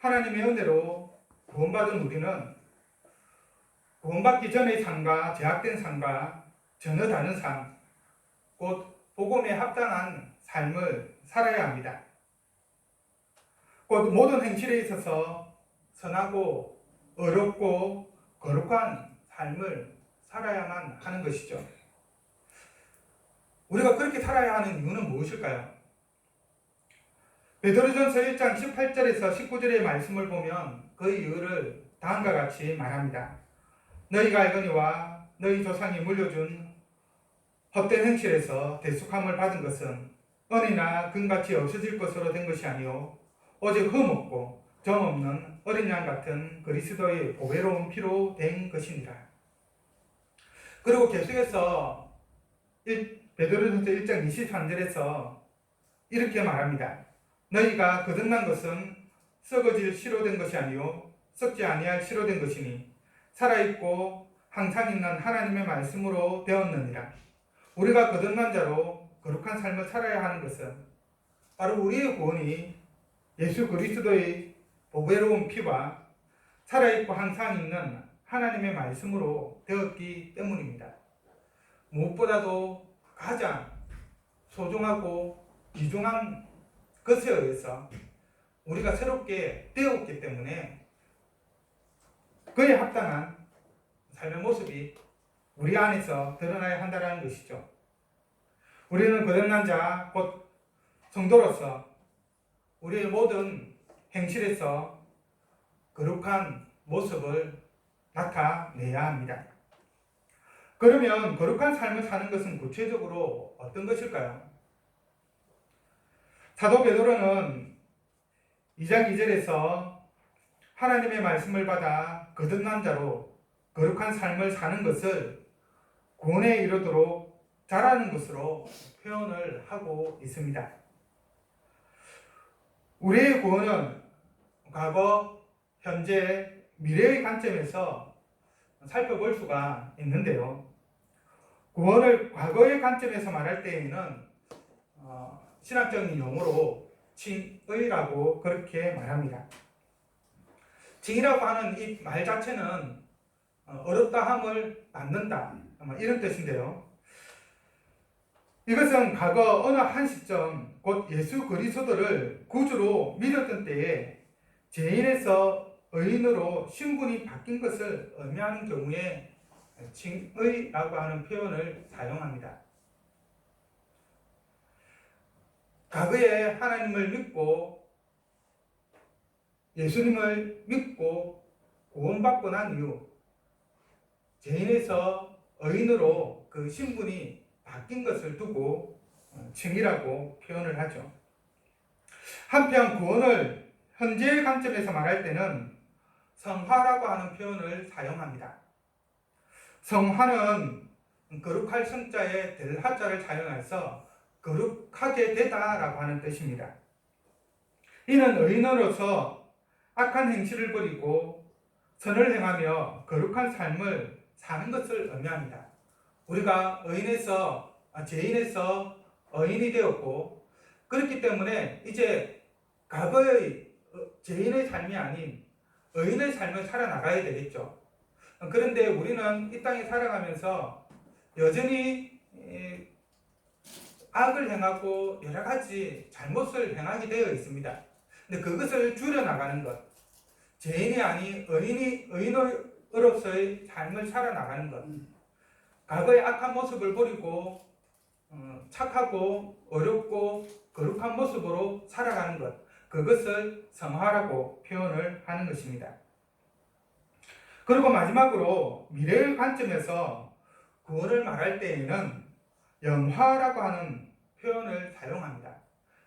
하나님의 은혜로 구원받은 우리는 구원받기 전의 삶과 제약된 삶과 전혀 다른 삶, 곧 복음에 합당한 삶을 살아야 합니다. 곧 모든 행실에 있어서 선하고 어렵고 거룩한 삶을 살아야만 하는 것이죠. 우리가 그렇게 살아야 하는 이유는 무엇일까요? 베드로전서 1장 18절에서 19절의 말씀을 보면 그 이유를 다음과 같이 말합니다. 너희가 알거니와 너희 조상이 물려준 헛된 행실에서 대속함을 받은 것은 은이나 금같이 없어질 것으로 된 것이 아니요 오직 흠없고 점없는 어린 양 같은 그리스도의 보배로운 피로 된 것이니라. 그리고 계속해서 베드로전서 1장 23절에서 이렇게 말합니다. 너희가 거듭난 것은 썩어질 씨로 된 것이 아니요 썩지 아니할 씨로 된 것이니 살아있고 항상 있는 하나님의 말씀으로 되었느니라. 우리가 거듭난 자로 거룩한 삶을 살아야 하는 것은 바로 우리의 구원이 예수 그리스도의 보배로운 피와 살아있고 항상 있는 하나님의 말씀으로 되었기 때문입니다. 무엇보다도 가장 소중하고 귀중한 것에 의해서 우리가 새롭게 되었기 때문에 그에 합당한 삶의 모습이 우리 안에서 드러나야 한다는 것이죠. 우리는 거듭난 자, 곧 성도로서 우리의 모든 행실에서 거룩한 모습을 나타내야 합니다. 그러면 거룩한 삶을 사는 것은 구체적으로 어떤 것일까요? 사도 베드로는 2장 2절에서 하나님의 말씀을 받아 거듭난 자로 거룩한 삶을 사는 것을 구원에 이르도록 자라는 것으로 표현을 하고 있습니다. 우리의 구원은 과거, 현재, 미래의 관점에서 살펴볼 수가 있는데요. 구원을 과거의 관점에서 말할 때에는 신학적인 용어로 칭의라고 그렇게 말합니다. 칭의라고 하는 이 말 자체는 어렵다함을 낳는다 이런 뜻인데요. 이것은 과거 어느 한 시점 곧 예수 그리스도를 구주로 믿었던 때에 죄인에서 의인으로 신분이 바뀐 것을 의미하는 경우에 칭의라고 하는 표현을 사용합니다. 과거에 하나님을 믿고 예수님을 믿고 구원받고 난 이후 죄인에서 의인으로 그 신분이 바뀐 것을 두고 칭의라고 표현을 하죠. 한편 구원을 현재의 관점에서 말할 때는 성화라고 하는 표현을 사용합니다. 성화는 거룩할 성자에 될 하자를 사용해서 거룩하게 되다라고 하는 뜻입니다. 이는 의인으로서 악한 행실을 버리고 선을 행하며 거룩한 삶을 사는 것을 의미합니다. 우리가 죄인에서 의인이 되었고 그렇기 때문에 이제 과거의 죄인의 삶이 아닌 의인의 삶을 살아나가야 되겠죠. 그런데 우리는 이 땅에 살아가면서 여전히 악을 행하고 여러 가지 잘못을 행하게 되어 있습니다. 근데 그것을 줄여나가는 것, 죄인이 아닌 의인으로서의 삶을 살아나가는 것, 과거의 악한 모습을 버리고 착하고 어렵고 거룩한 모습으로 살아가는 것, 그것을 성화라고 표현을 하는 것입니다. 그리고 마지막으로 미래의 관점에서 구원을 말할 때에는 영화라고 하는 표현을 사용합니다.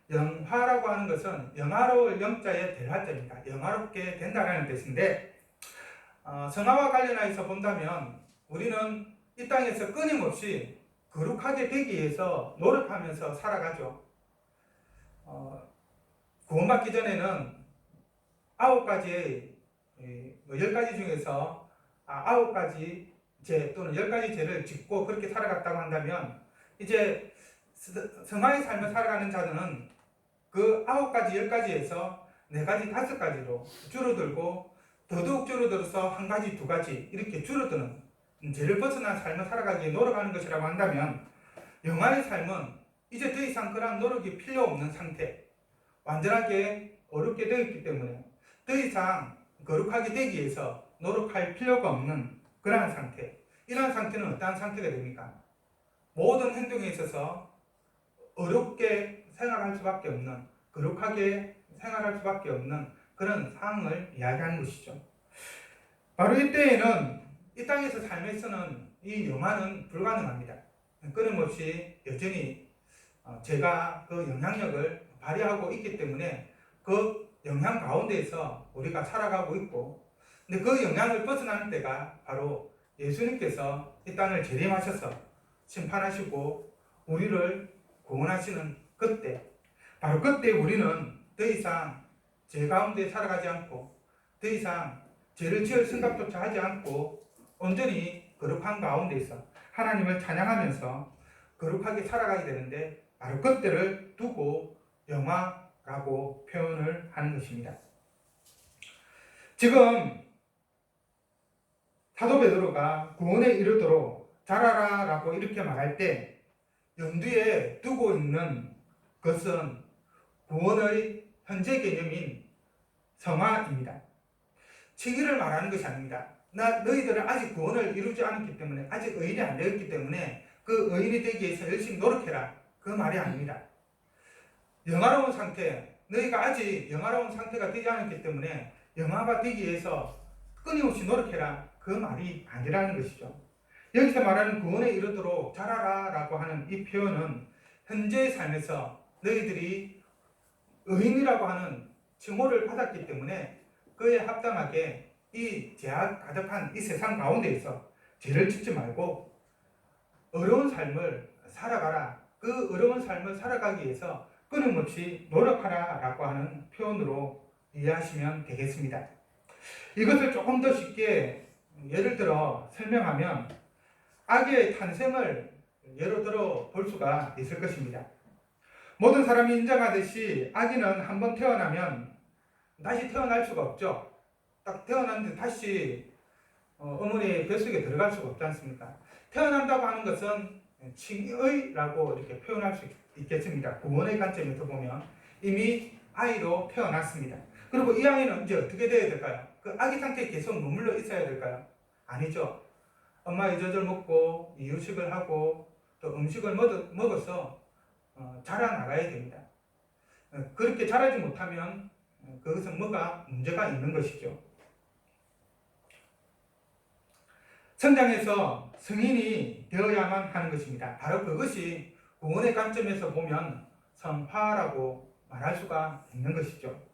영화라고 하는 것은 영화로울 영자의 대화자입니다. 영화롭게 된다는 뜻인데 성화와 관련해서 본다면 우리는 이 땅에서 끊임없이 거룩하게 되기 위해서 노력하면서 살아가죠. 구원받기 전에는 9가지의 10가지 중에서 9가지 죄 또는 10가지 죄를 짓고 그렇게 살아갔다고 한다면 이제 성화의 삶을 살아가는 자는 그 9가지 10가지에서 4가지, 5가지로 줄어들고 더더욱 줄어들어서 1가지, 2가지 이렇게 줄어드는 죄를 벗어난 삶을 살아가기에 노력하는 것이라고 한다면 영화의 삶은 이제 더 이상 그런 노력이 필요 없는 상태, 완전하게 어렵게 되어 있기 때문에 더 이상 거룩하게 되기 위해서 노력할 필요가 없는 그러한 상태. 이러한 상태는 어떠한 상태가 됩니까? 모든 행동에 있어서 어렵게 생활할 수밖에 없는, 거룩하게 생활할 수밖에 없는 그런 상황을 이야기하는 것이죠. 바로 이때에는 이 땅에서 삶에서는 이 영화는 불가능합니다. 끊임없이 여전히 제가 그 영향력을 발휘하고 있기 때문에 그 영향 가운데에서 우리가 살아가고 있고, 근데 그 영향을 벗어나는 때가 바로 예수님께서 이 땅을 재림하셔서 심판하시고 우리를 구원하시는 그때, 바로 그때 우리는 더 이상 죄 가운데 살아가지 않고 더 이상 죄를 지을 생각조차 하지 않고 온전히 거룩한 가운데서 하나님을 찬양하면서 거룩하게 살아가게 되는데, 바로 그때를 두고 영화라고 표현을 하는 것입니다. 지금 사도 베드로가 구원에 이르도록 자라라 라고 이렇게 말할 때 염두에 두고 있는 것은 구원의 현재 개념인 성화입니다. 치기를 말하는 것이 아닙니다. 너희들은 아직 구원을 이루지 않았기 때문에, 아직 의인이 안 되었기 때문에 그 의인이 되기 위해서 열심히 노력해라, 그 말이 아닙니다. 영화로운 상태, 너희가 아직 영화로운 상태가 되지 않았기 때문에 영화가 되기 위해서 끊임없이 노력해라, 그 말이 아니라는 것이죠. 여기서 말하는 구원에 이르도록 자라라 라고 하는 이 표현은 현재의 삶에서 너희들이 의인이라고 하는 칭호를 받았기 때문에 그에 합당하게 이 죄악 가득한 이 세상 가운데에서 죄를 짓지 말고 어려운 삶을 살아가라, 그 어려운 삶을 살아가기 위해서 끊임없이 노력하라 라고 하는 표현으로 이해하시면 되겠습니다. 이것을 조금 더 쉽게 예를 들어 설명하면 악의 탄생을 예로 들어 볼 수가 있을 것입니다. 모든 사람이 인정하듯이 아기는 한번 태어나면 다시 태어날 수가 없죠. 딱 태어났는데 다시 어머니의 뱃속에 들어갈 수가 없지 않습니까? 태어난다고 하는 것은 칭의라고 이렇게 표현할 수 있겠습니다. 구원의 관점에서 보면 이미 아이로 태어났습니다. 그리고 이 아이는 이제 어떻게 돼야 될까요? 그 아기 상태에 계속 머물러 있어야 될까요? 아니죠. 엄마 이저절 먹고 이유식을 하고 또 음식을 먹어서 자라나가야 됩니다. 그렇게 자라지 못하면 그것은 뭐가 문제가 있는 것이죠. 성장해서 성인이 되어야만 하는 것입니다. 바로 그것이 구원의 관점에서 보면 성화라고 말할 수가 있는 것이죠.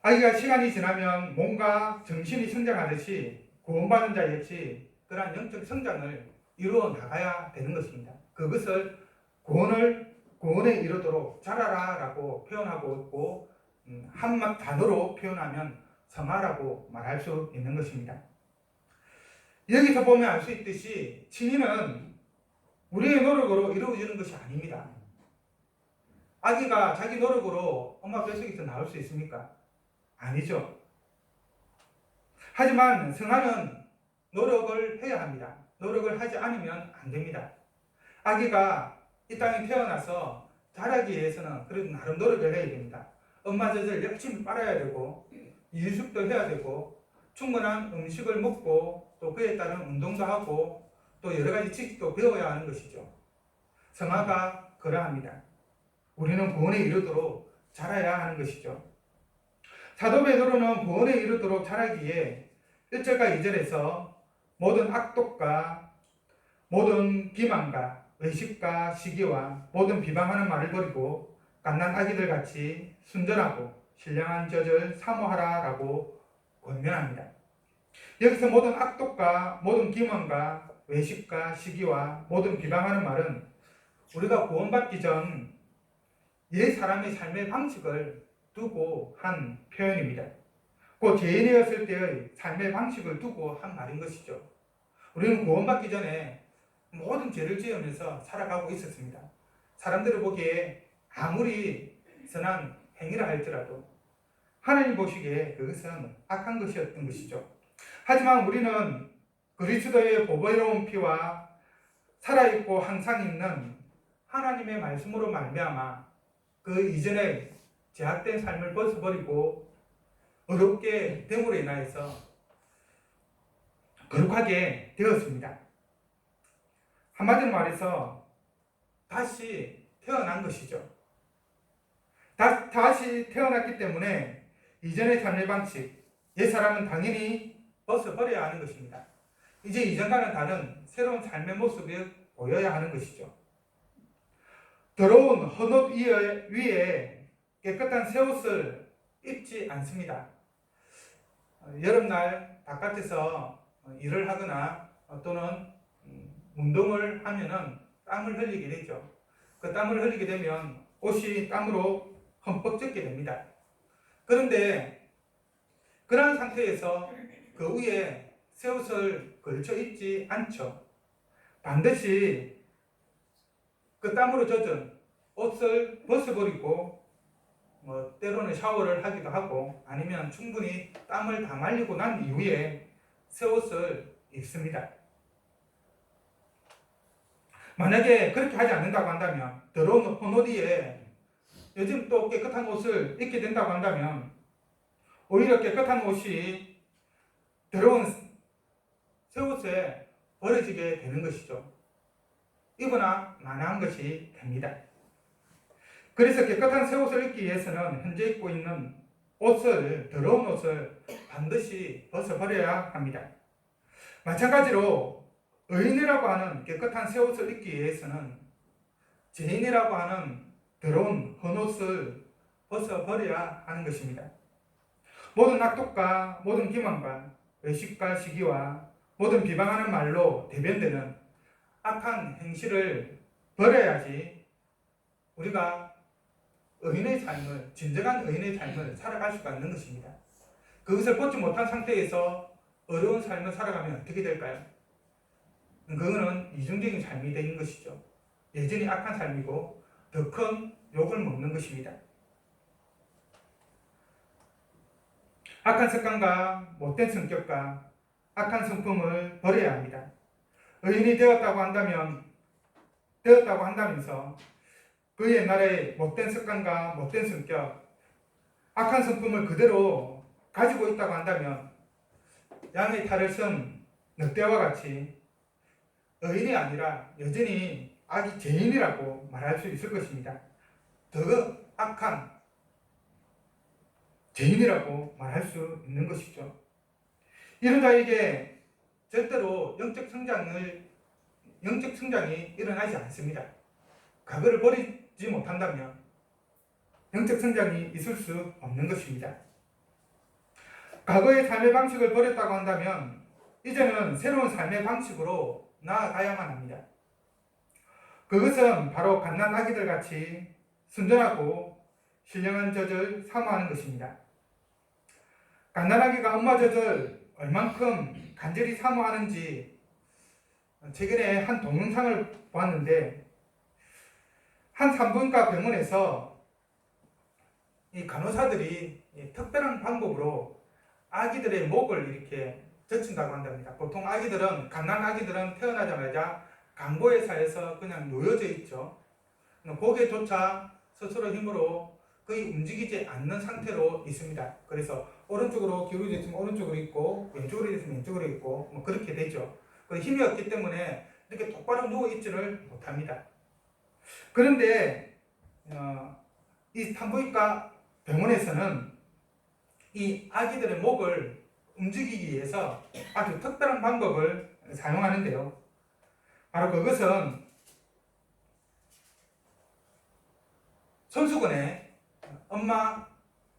아기가 시간이 지나면 몸과 정신이 성장하듯이 구원받은 자 역시 그러한 영적 성장을 이루어 나가야 되는 것입니다. 그것을 구원에 이르도록 자라라 라고 표현하고 있고, 한 단어로 표현하면 성화라고 말할 수 있는 것입니다. 여기서 보면 알 수 있듯이 칭의는 우리의 노력으로 이루어지는 것이 아닙니다. 아기가 자기 노력으로 엄마 뱃속에서 나올 수 있습니까? 아니죠. 하지만 성화는 노력을 해야 합니다. 노력을 하지 않으면 안 됩니다. 아기가 이 땅에 태어나서 자라기 위해서는 그래도 나름 노력을 해야 됩니다. 엄마 젖을 열심히 빨아야 되고 이유식도 해야 되고 충분한 음식을 먹고 또 그에 따른 운동도 하고 또 여러 가지 지식도 배워야 하는 것이죠. 성화가 그러합니다. 우리는 구원에 이르도록 자라야 하는 것이죠. 사도 베드로는 구원에 이르도록 자라기에 1절과 2절에서 모든 악독과 모든 기만과 외식과 시기와 모든 비방하는 말을 버리고 갓난 아기들 같이 순전하고 신령한 젖을 사모하라 라고 권면합니다. 여기서 모든 악독과 모든 기만과 외식과 시기와 모든 비방하는 말은 우리가 구원받기 전 옛 사람의 삶의 방식을 두고 한 표현입니다. 그 죄인이었을 때의 삶의 방식을 두고 한 말인 것이죠. 우리는 구원받기 전에 모든 죄를 지으면서 살아가고 있었습니다. 사람들이 보기에 아무리 선한 행위를 할지라도 하나님 보시기에 그것은 악한 것이었던 것이죠. 하지만 우리는 그리스도의 보배로운 피와 살아있고 항상 있는 하나님의 말씀으로 말미암아 그 이전에 제약된 삶을 벗어버리고 어렵게 됨으로 인하여서 거룩하게 되었습니다. 한마디로 말해서 다시 태어난 것이죠. 다시 태어났기 때문에 이전의 삶의 방식, 옛사람은 당연히 벗어버려야 하는 것입니다. 이제 이전과는 다른 새로운 삶의 모습이 보여야 하는 것이죠. 더러운 헌옷 위에 깨끗한 새 옷을 입지 않습니다. 여름날 바깥에서 일을 하거나 또는 운동을 하면은 땀을 흘리게 되죠. 그 땀을 흘리게 되면 옷이 땀으로 흠뻑 젖게 됩니다. 그런데 그런 상태에서 그 위에 새 옷을 걸쳐 입지 않죠. 반드시 그 땀으로 젖은 옷을 벗어버리고 때로는 샤워를 하기도 하고 아니면 충분히 땀을 다 말리고 난 이후에 새 옷을 입습니다. 만약에 그렇게 하지 않는다고 한다면 더러운 헌옷 위에 요즘 또 깨끗한 옷을 입게 된다고 한다면 오히려 깨끗한 옷이 더러운 새 옷에 버려지게 되는 것이죠. 입으나 마나한 것이 됩니다. 그래서 깨끗한 새 옷을 입기 위해서는 현재 입고 있는 더러운 옷을 반드시 벗어버려야 합니다. 마찬가지로 의인이라고 하는 깨끗한 새 옷을 입기 위해서는 죄인이라고 하는 더러운 헌옷을 벗어버려야 하는 것입니다. 모든 낙독과 모든 기만과 외식과 시기와 모든 비방하는 말로 대변되는 악한 행실을 버려야지 우리가 의인의 삶을, 진정한 의인의 삶을 살아갈 수가 있는 것입니다. 그것을 벗지 못한 상태에서 어려운 삶을 살아가면 어떻게 될까요? 그거는 이중적인 삶이 되는 것이죠. 여전히 악한 삶이고 더 큰 욕을 먹는 것입니다. 악한 습관과 못된 성격과 악한 성품을 버려야 합니다. 의인이 되었다고 한다면서 그 옛날에 못된 습관과 못된 성격, 악한 성품을 그대로 가지고 있다고 한다면 양의 탈을 쓴 늑대와 같이 의인이 아니라 여전히 악이 죄인이라고 말할 수 있을 것입니다. 더 악한 죄인이라고 말할 수 있는 것이죠. 이런 자에게 절대로 영적 성장이 일어나지 않습니다. 과거를 버리지 못한다면 영적 성장이 있을 수 없는 것입니다. 과거의 삶의 방식을 버렸다고 한다면 이제는 새로운 삶의 방식으로 나아가야만 합니다. 그것은 바로 갓난 아기들 같이 순전하고 신령한 젖을 사모하는 것입니다. 갓난 아기가 엄마 젖을 얼만큼 간절히 사모하는지 최근에 한 동영상을 보았는데 한 산부인과 병원에서 이 간호사들이 특별한 방법으로 아기들의 목을 이렇게 젖힌다고 한답니다. 보통 갓난 아기들은 태어나자마자 강보에 쌓여서 그냥 놓여져 있죠. 고개조차 스스로 힘으로 거의 움직이지 않는 상태로 있습니다. 그래서 오른쪽으로 기울어져 있으면 오른쪽으로 있고 왼쪽으로 있으면 왼쪽으로 있고 그렇게 되죠. 힘이 없기 때문에 이렇게 똑바로 누워 있지를 못합니다. 그런데 이 산부인과 병원에서는 이 아기들의 목을 움직이기 위해서 아주 특별한 방법을 사용하는데요. 바로 그것은 손수건에 엄마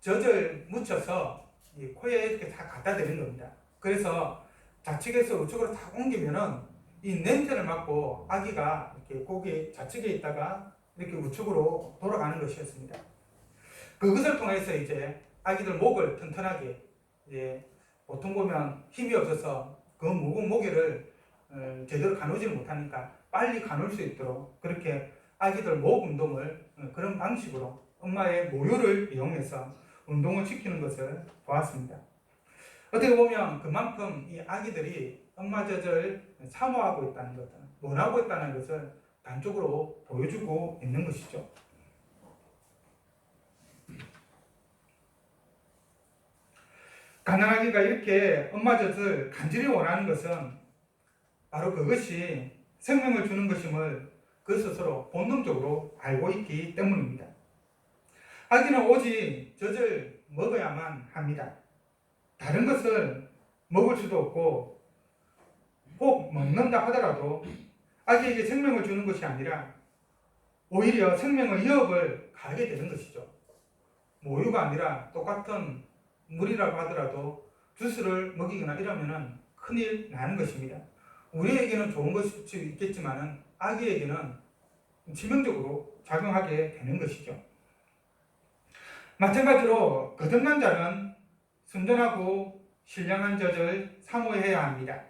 젖을 묻혀서 이 코에 이렇게 다 갖다 대는 겁니다. 그래서 좌측에서 우측으로 다 옮기면은 이 냄새를 맡고 아기가 이렇게 고기 좌측에 있다가 이렇게 우측으로 돌아가는 것이었습니다. 그것을 통해서 이제 아기들 목을 튼튼하게 보통 보면 힘이 없어서 그 무거운 모기를 제대로 가누지 못하니까 빨리 가눌 수 있도록 그렇게 아기들 모읍 운동을 그런 방식으로 엄마의 모유를 이용해서 운동을 시키는 것을 보았습니다. 어떻게 보면 그만큼 이 아기들이 엄마 젖을 사모하고 있다는 것, 원하고 있다는 것을 단적으로 보여주고 있는 것이죠. 가난아기가 이렇게 엄마 젖을 간절히 원하는 것은 바로 그것이 생명을 주는 것임을 그 스스로 본능적으로 알고 있기 때문입니다. 아기는 오직 젖을 먹어야만 합니다. 다른 것을 먹을 수도 없고, 혹 먹는다 하더라도 아기에게 생명을 주는 것이 아니라 오히려 생명의 위협을 가하게 되는 것이죠. 모유가 아니라 똑같은 물이라고 하더라도 주스를 먹이거나 이러면 큰일 나는 것입니다. 우리에게는 좋은 것이 있겠지만 아기에게는 치명적으로 작용하게 되는 것이죠. 마찬가지로 거듭난 자는 순전하고 신령한 젖을 사모해야 합니다.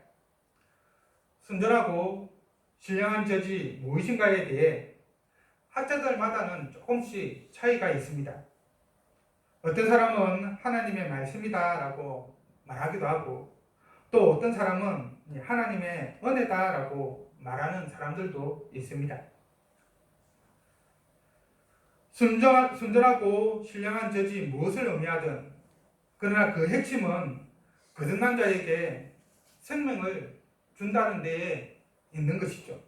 순전하고 신령한 젖이 무엇인가에 대해 학자들마다는 조금씩 차이가 있습니다. 어떤 사람은 하나님의 말씀이다 라고 말하기도 하고, 또 어떤 사람은 하나님의 은혜다 라고 말하는 사람들도 있습니다. 순전하고 신령한 젖이 무엇을 의미하든, 그러나 그 핵심은 거듭난 자에게 생명을 준다는 데에 있는 것이죠.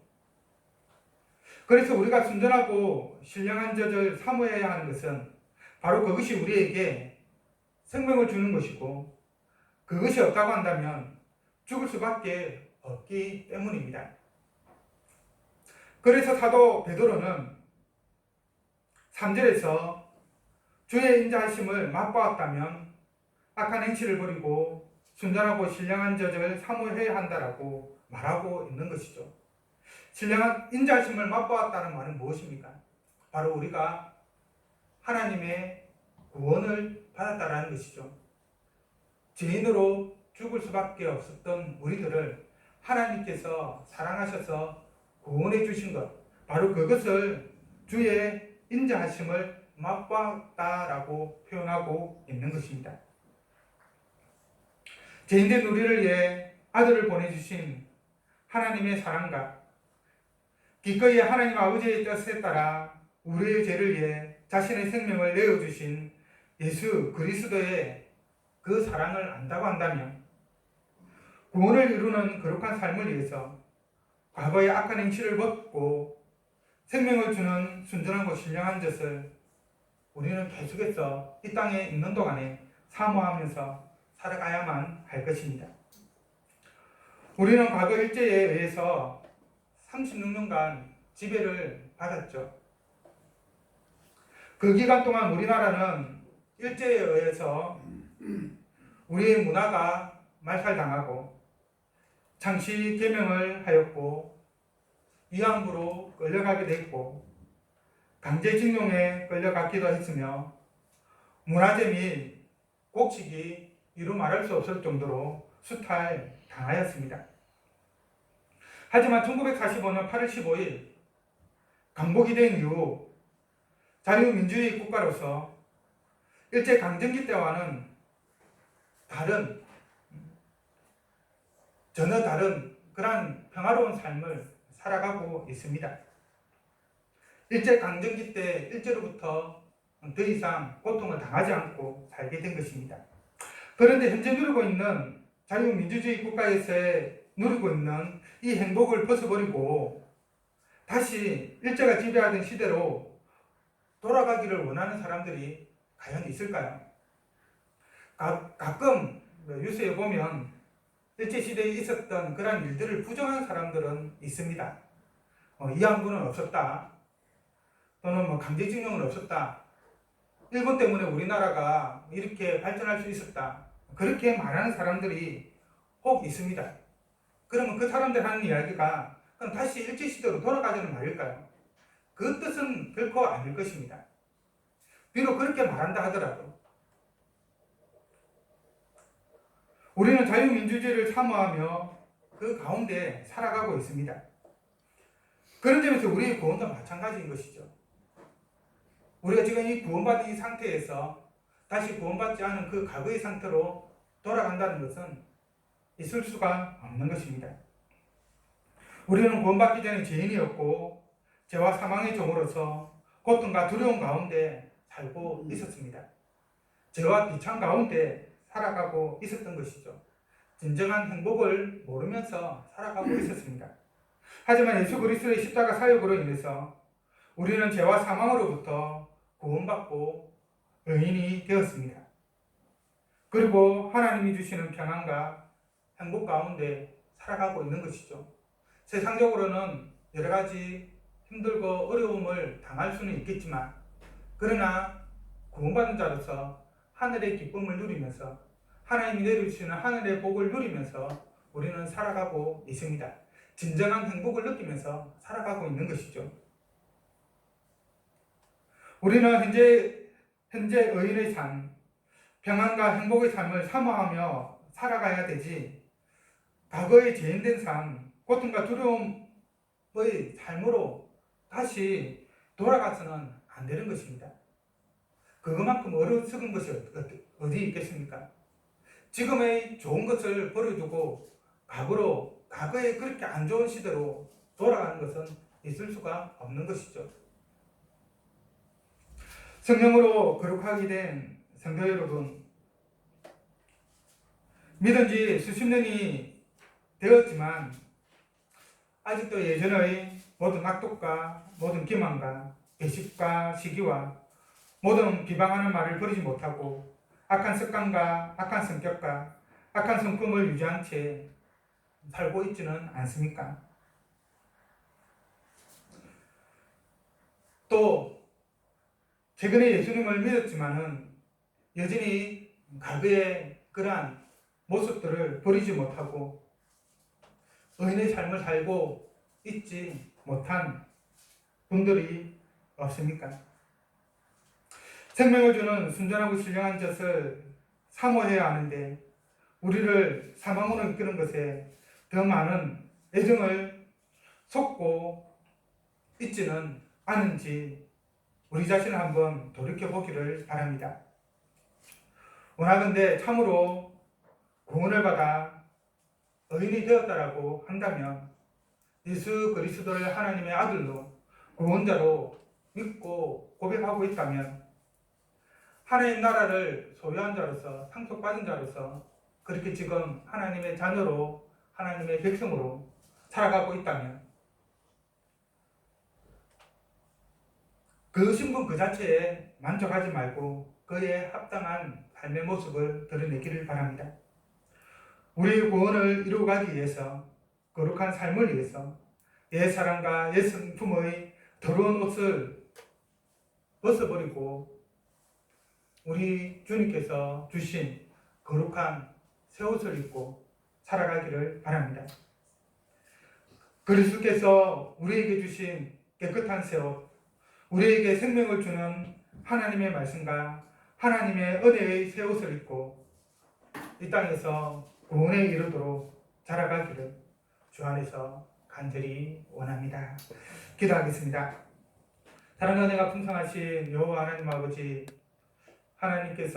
그래서 우리가 순전하고 신령한 젖을 사모해야 하는 것은 바로 그것이 우리에게 생명을 주는 것이고, 그것이 없다고 한다면 죽을 수밖에 없기 때문입니다. 그래서 사도 베드로는 3절에서 주의 인자하심을 맛보았다면 악한 행실을 버리고 순전하고 신령한 젖을 사모해야 한다라고 말하고 있는 것이죠. 신령한 인자하심을 맛보았다는 말은 무엇입니까? 바로 우리가 하나님의 구원을 받았다라는 것이죠. 죄인으로 죽을 수밖에 없었던 우리들을 하나님께서 사랑하셔서 구원해 주신 것, 바로 그것을 주의 인자하심을 맛보았다라고 표현하고 있는 것입니다. 죄인된 우리를 위해 아들을 보내주신 하나님의 사랑과 기꺼이 하나님 아버지의 뜻에 따라 우리의 죄를 위해 자신의 생명을 내어주신 예수 그리스도의 그 사랑을 안다고 한다면, 구원을 이루는 거룩한 삶을 위해서 과거의 악한 행실을 벗고 생명을 주는 순전하고 신령한 젖을 우리는 계속해서 이 땅에 있는 동안에 사모하면서 살아가야만 할 것입니다. 우리는 과거 일제에 의해서 36년간 지배를 받았죠. 그 기간 동안 우리나라는 일제에 의해서 우리의 문화가 말살당하고 창시 개명을 하였고 위안부로 끌려가게 됐고 강제징용에 끌려갔기도 했으며 문화재 및 곡식이 이루 말할 수 없을 정도로 수탈당하였습니다. 하지만 1945년 8월 15일 강복이 된 이후 자유민주주의 국가로서 일제강점기 때와는 전혀 다른 그러한 평화로운 삶을 살아가고 있습니다. 일제강점기 때 일제로부터 더 이상 고통을 당하지 않고 살게 된 것입니다. 그런데 현재 누리고 있는 자유민주주의 국가에서 누리고 있는 이 행복을 벗어버리고 다시 일제가 지배하던 시대로 돌아가기를 원하는 사람들이 과연 있을까요? 가끔 뉴스에 보면 일제시대에 있었던 그런 일들을 부정하는 사람들은 있습니다. 위안부는 없었다. 또는 강제징용은 없었다. 일본 때문에 우리나라가 이렇게 발전할 수 있었다. 그렇게 말하는 사람들이 혹 있습니다. 그러면 그 사람들 하는 이야기가 그럼 다시 일제시대로 돌아가자는 말일까요? 그 뜻은 결코 아닐 것입니다. 비록 그렇게 말한다 하더라도 우리는 자유민주주의를 사모하며 그 가운데 살아가고 있습니다. 그런 점에서 우리의 구원도 마찬가지인 것이죠. 우리가 지금 이 구원받은 이 상태에서 다시 구원받지 않은 그 과거의 상태로 돌아간다는 것은 있을 수가 없는 것입니다. 우리는 구원받기 전에 죄인이었고 죄와 사망의 종으로서 고통과 두려움 가운데 살고 있었습니다. 죄와 비참 가운데 살아가고 있었던 것이죠. 진정한 행복을 모르면서 살아가고 있었습니다. 하지만 예수 그리스도의 십자가 사역으로 인해서 우리는 죄와 사망으로부터 구원받고 의인이 되었습니다. 그리고 하나님이 주시는 평안과 행복 가운데 살아가고 있는 것이죠. 세상적으로는 여러 가지 힘들고 어려움을 당할 수는 있겠지만, 그러나 구원받은 자로서 하늘의 기쁨을 누리면서 하나님이 내려주시는 하늘의 복을 누리면서 우리는 살아가고 있습니다. 진정한 행복을 느끼면서 살아가고 있는 것이죠. 우리는 현재 의인의 삶, 평안과 행복의 삶을 사모하며 살아가야 되지, 과거의 죄인된 삶, 고통과 두려움의 삶으로 다시 돌아가서는 안 되는 것입니다. 그것만큼 어리석은 것이 어디 있겠습니까? 지금의 좋은 것을 버려두고 과거에 그렇게 안 좋은 시대로 돌아가는 것은 있을 수가 없는 것이죠. 성령으로 거룩하게 된 성도 여러분, 믿은 지 수십 년이 되었지만 아직도 예전의 모든 악독과 모든 기만과 배신과 시기와 모든 비방하는 말을 버리지 못하고 악한 습관과 악한 성격과 악한 성품을 유지한 채 살고 있지는 않습니까? 또 최근에 예수님을 믿었지만은 여전히 과거의 그러한 모습들을 버리지 못하고 의인의 삶을 살고 있지 못한 분들이 없습니까? 생명을 주는 순전하고 신령한 젖을 사모해야 하는데 우리를 사망으로 이끄는 것에 더 많은 애정을 쏟고 있지는 않은지 우리 자신을 한번 돌이켜보기를 바랍니다. 원하건대 참으로 구원을 받아 의인이 되었다라고 한다면 예수 그리스도를 하나님의 아들로 구원자로 믿고 고백하고 있다면 하나님 나라를 소유한 자로서 상속받은 자로서 그렇게 지금 하나님의 자녀로 하나님의 백성으로 살아가고 있다면 그 신분 그 자체에 만족하지 말고 그에 합당한 삶의 모습을 드러내기를 바랍니다. 우리의 구원을 이루어가기 위해서 거룩한 삶을 위해서 옛사람과 옛성품의 더러운 옷을 벗어버리고 우리 주님께서 주신 거룩한 새 옷을 입고 살아가기를 바랍니다. 그리스도께서 우리에게 주신 깨끗한 새 옷, 우리에게 생명을 주는 하나님의 말씀과 하나님의 은혜의 새 옷을 입고 이 땅에서 구원에 이르도록 자라가기를 주 안에서 간절히 원합니다. 기도하겠습니다. 사랑과 은혜가 풍성하신 여호와 하나님 아버지, 하나님께서